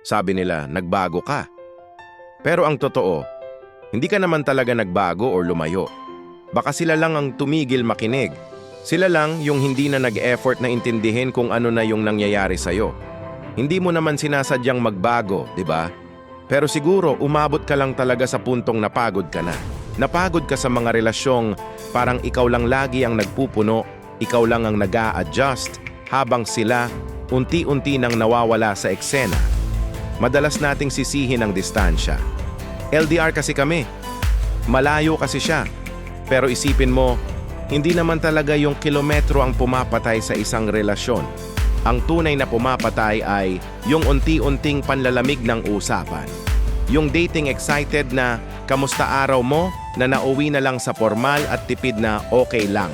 Sabi nila, nagbago ka. Pero ang totoo, hindi ka naman talaga nagbago o lumayo. Baka sila lang ang tumigil makinig. Sila lang yung hindi na nag-effort na intindihin kung ano na yung nangyayari sa'yo. Hindi mo naman sinasadyang magbago, di ba? Pero siguro umabot ka lang talaga sa puntong napagod ka na. Napagod ka sa mga relasyong parang ikaw lang lagi ang nagpupuno, ikaw lang ang nag-a-adjust, habang sila unti-unti nang nawawala sa eksena. Madalas nating sisihin ang distansya. LDR kasi kami. Malayo kasi siya. Pero isipin mo, hindi naman talaga yung kilometro ang pumapatay sa isang relasyon. Ang tunay na pumapatay ay yung unti-unting panlalamig ng usapan. Yung dating excited na kamusta araw mo na nauwi na lang sa formal at tipid na okay lang.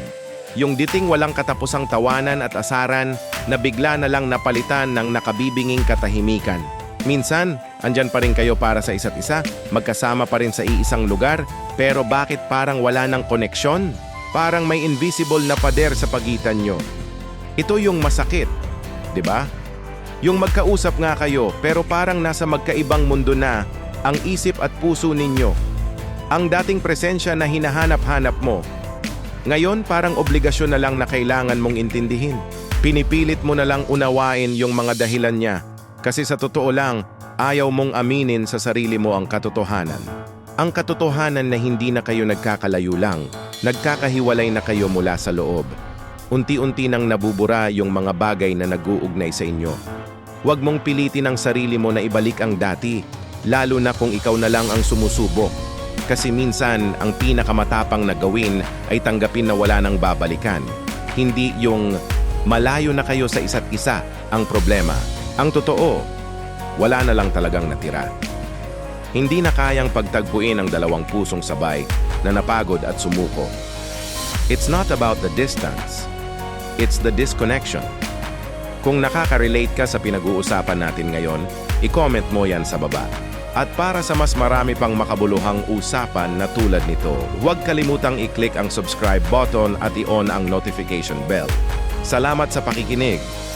Yung dating walang katapusang tawanan at asaran na bigla na lang napalitan ng nakabibinging katahimikan. Minsan, andyan pa rin kayo para sa isa't isa, magkasama pa rin sa iisang lugar, pero bakit parang wala ng koneksyon? Parang may invisible na pader sa pagitan nyo. Ito yung masakit, di ba? Yung magkausap nga kayo pero parang nasa magkaibang mundo na ang isip at puso ninyo. Ang dating presensya na hinahanap-hanap mo, ngayon parang obligasyon na lang na kailangan mong intindihin. Pinipilit mo na lang unawain yung mga dahilan niya kasi sa totoo lang, ayaw mong aminin sa sarili mo ang katotohanan. Ang katotohanan na hindi na kayo nagkakalayo lang, nagkakahiwalay na kayo mula sa loob. Unti-unti nang nabubura yung mga bagay na nag-uugnay sa inyo. Huwag mong pilitin ang sarili mo na ibalik ang dati, lalo na kung ikaw na lang ang sumusubok. Kasi minsan, ang pinakamatapang na gawin ay tanggapin na wala nang babalikan. Hindi yung malayo na kayo sa isa't isa ang problema. Ang totoo, wala na lang talagang natira. Hindi na kayang pagtagpuin ang dalawang pusong sabay na napagod at sumuko. It's not about the distance. It's the disconnection. Kung nakaka-relate ka sa pinag-uusapan natin ngayon, i-comment mo yan sa baba. At para sa mas marami pang makabuluhang usapan na tulad nito, huwag kalimutang i-click ang subscribe button at i-on ang notification bell. Salamat sa pakikinig.